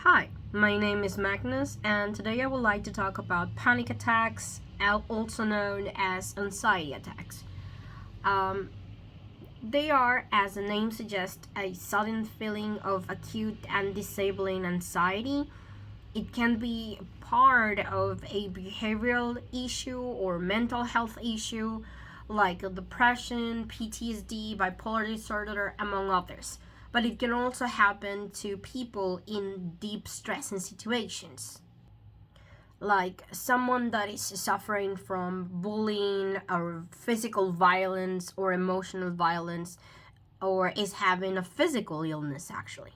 Hi, my name is Magnus, and today I would like to talk about panic attacks, also known as anxiety attacks. Um, they are, as the name suggests, a sudden feeling of acute and disabling anxiety. It can be part of a behavioral issue or mental health issue like depression, PTSD, bipolar disorder, among others. But it can also happen to people in deep stressing situations, like someone that is suffering from bullying or physical violence or emotional violence, or is having a physical illness actually.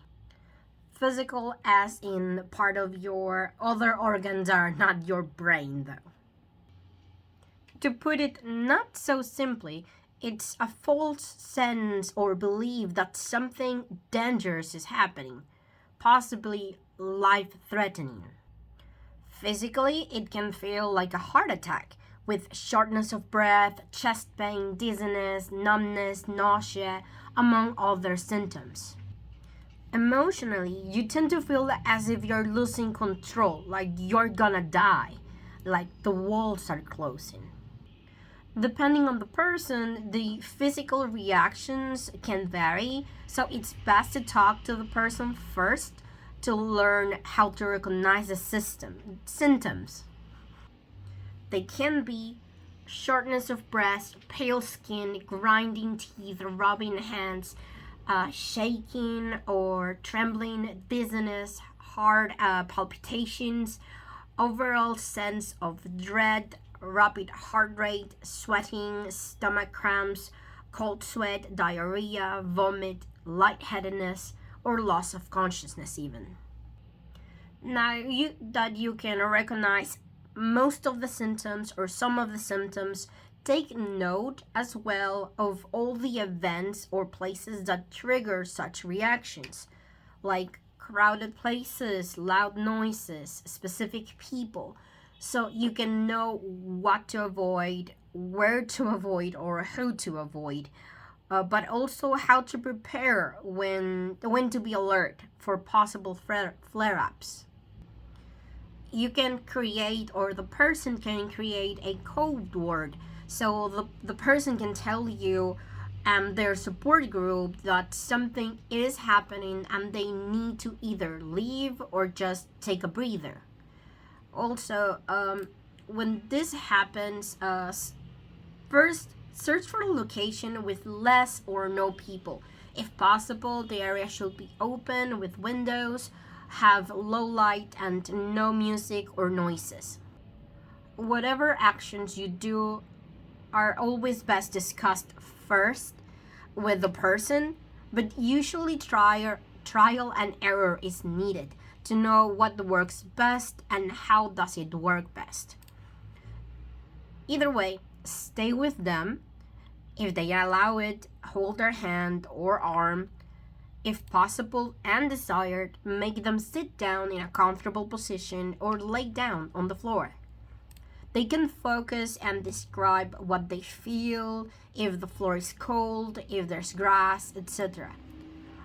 Physical, as in part of your other organs are not your brain, though. To put it not so simply, it's a false sense or belief that something dangerous is happening, possibly life threatening. Physically, it can feel like a heart attack with shortness of breath, chest pain, dizziness, numbness, nausea, among other symptoms. Emotionally, you tend to feel as if you're losing control, like you're gonna die, like the walls are closing. Depending on the person, the physical reactions can vary, so it's best to talk to the person first to learn how to recognize the symptoms. They can be shortness of breath, pale skin, grinding teeth, rubbing hands, shaking or trembling, dizziness, hard palpitations, overall sense of dread, rapid heart rate, sweating, stomach cramps, cold sweat, diarrhea, vomit, lightheadedness, or loss of consciousness even. Now you can recognize most of the symptoms or some of the symptoms, take note as well of all the events or places that trigger such reactions, like crowded places, loud noises, specific people, so you can know what to avoid, where to avoid, or who to avoid. But also how to prepare when to be alert for possible flare-ups. You can create, or the person can create, a code word, so the person can tell you and their support group that something is happening and they need to either leave or just take a breather. Also, when this happens, first search for a location with less or no people. If possible, the area should be open with windows, have low light, and no music or noises. Whatever actions you do are always best discussed first with the person, but usually trial and error is needed to know what works best and how does it work best. Either way, stay with them. If they allow it, hold their hand or arm. If possible and desired, make them sit down in a comfortable position or lay down on the floor. They can focus and describe what they feel, if the floor is cold, if there's grass, etc.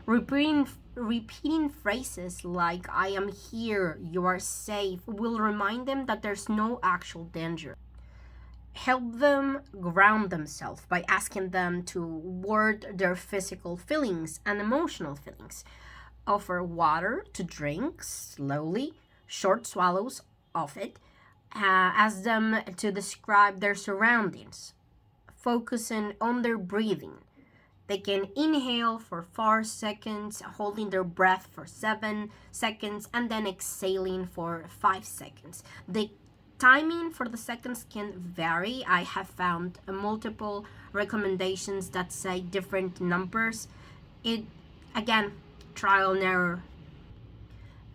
Repeating phrases like "I am here," "you are safe" will remind them that there's no actual danger. Help them ground themselves by asking them to word their physical feelings and emotional feelings. Offer water to drink slowly, short swallows of it. Ask them to describe their surroundings, focusing on their breathing. They can inhale for 4 seconds, holding their breath for 7 seconds, and then exhaling for 5 seconds. The timing for the seconds can vary. I have found multiple recommendations that say different numbers. It, again, trial and error.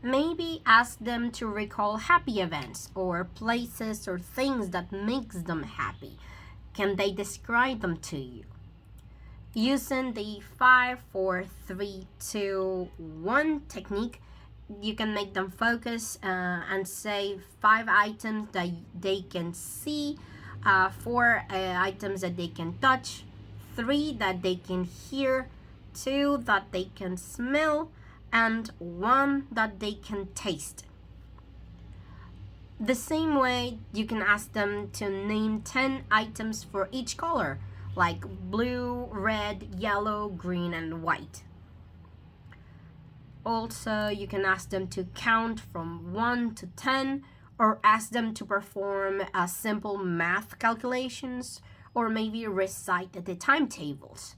Maybe ask them to recall happy events or places or things that makes them happy. Can they describe them to you? Using the 5, 4, 3, 2, 1 technique, you can make them focus and say 5 items that they can see, 4 items that they can touch, 3 that they can hear, 2 that they can smell, and one that they can taste. The same way, you can ask them to name 10 items for each color, like blue, red, yellow, green, and white. Also, you can ask them to count from 1 to 10, or ask them to perform simple math calculations, or maybe recite the timetables.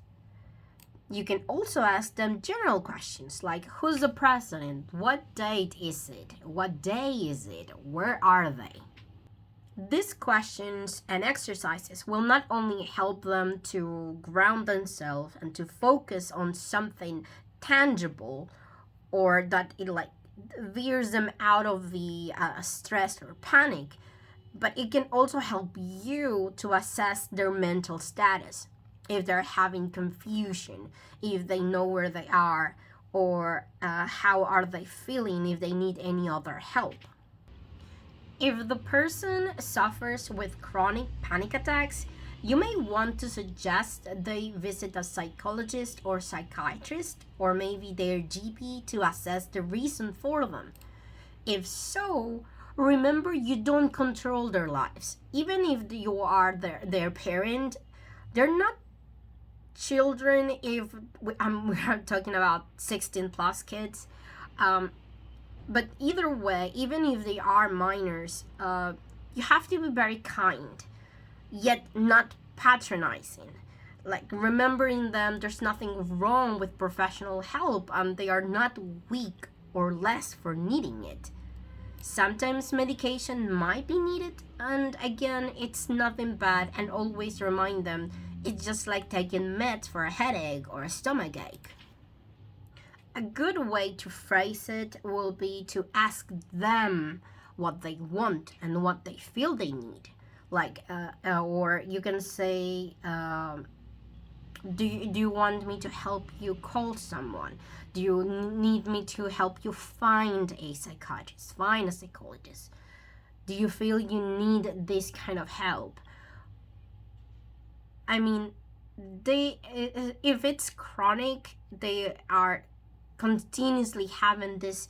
You can also ask them general questions like who's the president, what date is it, what day is it, where are they? These questions and exercises will not only help them to ground themselves and to focus on something tangible, or that it veers them out of the stress or panic, but it can also help you to assess their mental status. If they're having confusion, if they know where they are, or how are they feeling, if they need any other help. If the person suffers with chronic panic attacks, you may want to suggest they visit a psychologist or psychiatrist, or maybe their GP, to assess the reason for them. If so, remember you don't control their lives. Even if you are their parent, they're not children. If we are talking about 16 plus kids, but either way, even if they are minors, you have to be very kind, yet not patronizing. Like remembering them, there's nothing wrong with professional help, and they are not weak or less for needing it. Sometimes medication might be needed, and again, it's nothing bad, and always remind them it's just like taking meds for a headache or a stomachache. A good way to phrase it will be to ask them what they want and what they feel they need. Or you can say, do you want me to help you call someone? Do you need me to help you find a psychiatrist, find a psychologist? Do you feel you need this kind of help? I mean, if it's chronic, they are continuously having this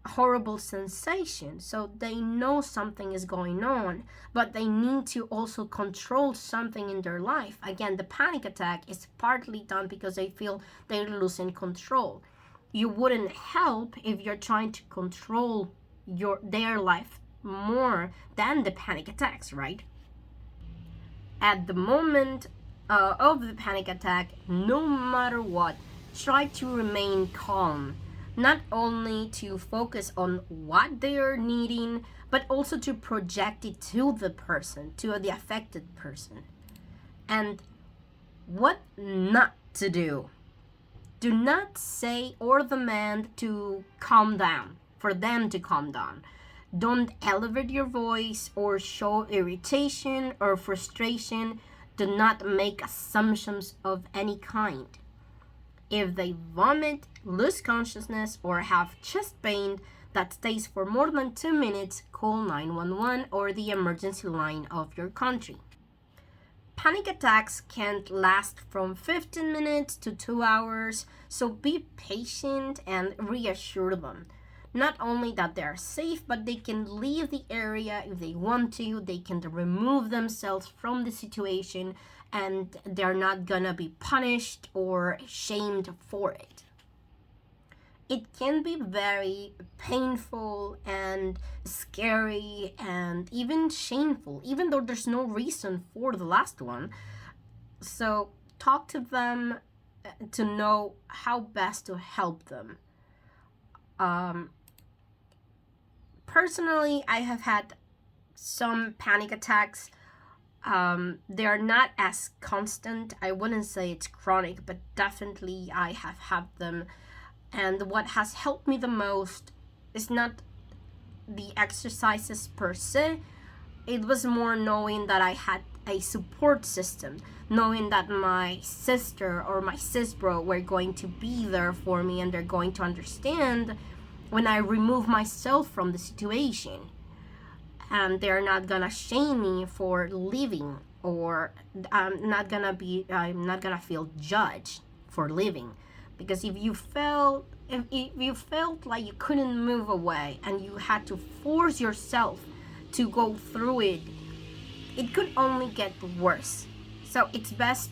horrible sensation, so they know something is going on, but they need to also control something in their life. Again, the panic attack is partly done because they feel they're losing control. You wouldn't help if you're trying to control their life more than the panic attacks, right? At the moment of the panic attack, no matter what, try to remain calm. Not only to focus on what they are needing, but also to project it to the person, to the affected person. And what not to do. Do not say or demand to calm down, for them to calm down. Don't elevate your voice or show irritation or frustration. Do not make assumptions of any kind. If they vomit, lose consciousness, or have chest pain that stays for more than 2 minutes, call 911 or the emergency line of your country. Panic attacks can last from 15 minutes to 2 hours, so be patient and reassure them. Not only that they are safe, but they can leave the area if they want to. They can remove themselves from the situation, and they're not gonna be punished or shamed for it. It can be very painful and scary and even shameful, even though there's no reason for the last one. So talk to them to know how best to help them. Personally, I have had some panic attacks. They are not as constant. I wouldn't say it's chronic, but definitely I have had them. And what has helped me the most is not the exercises per se. It was more knowing that I had a support system, knowing that my sister or my sis bro were going to be there for me, and they're going to understand when I remove myself from the situation. And they're not gonna shame me for leaving, or I'm not gonna feel judged for leaving. Because if you felt if you felt like you couldn't move away and you had to force yourself to go through it, it could only get worse. So it's best,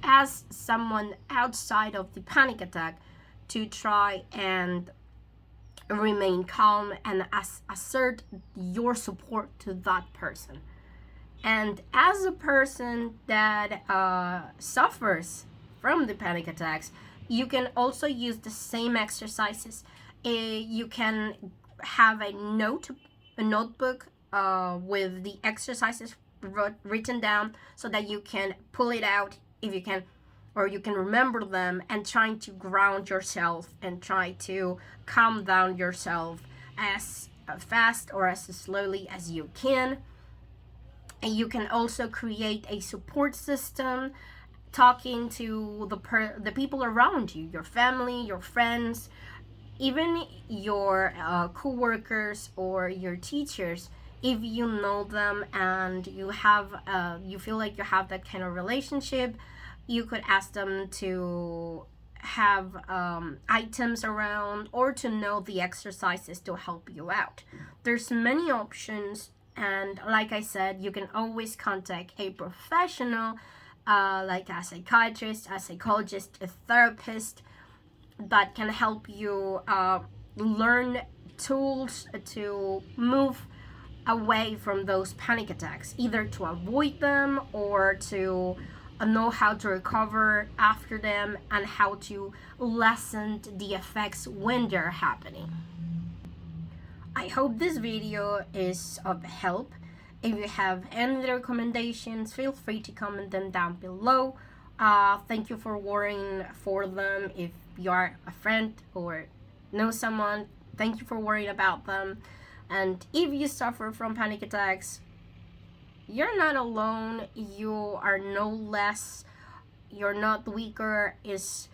as someone outside of the panic attack, to try and remain calm and assert your support to that person. And as a person that suffers from the panic attacks, you can also use the same exercises. You can have a notebook with the exercises written down, so that you can pull it out if you can, or you can remember them, and trying to ground yourself and try to calm down yourself as fast or as slowly as you can. And you can also create a support system, talking to the people around you, your family, your friends, even your co-workers or your teachers. If you know them and you feel like you have that kind of relationship, you could ask them to have items around, or to know the exercises to help you out. There's many options, and like I said, you can always contact a professional, like a psychiatrist, a psychologist, a therapist, that can help you learn tools to move away from those panic attacks, either to avoid them or to know how to recover after them, and how to lessen the effects when they're happening. I hope this video is of help. If you have any recommendations, feel free to comment them down below. Thank you for worrying for them. If you are a friend or know someone, thank you for worrying about them. And if you suffer from panic attacks, you're not alone. You are no less. You're not weaker. It's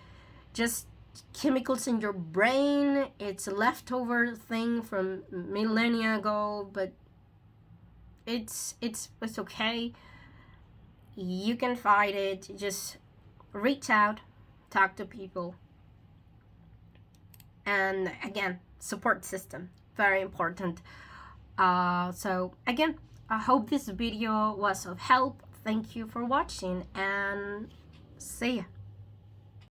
just chemicals in your brain. It's a leftover thing from millennia ago, but it's okay. You can fight it. Just reach out, talk to people, and again, support system, very important. So again, I hope this video was of help. Thank you for watching, and see ya.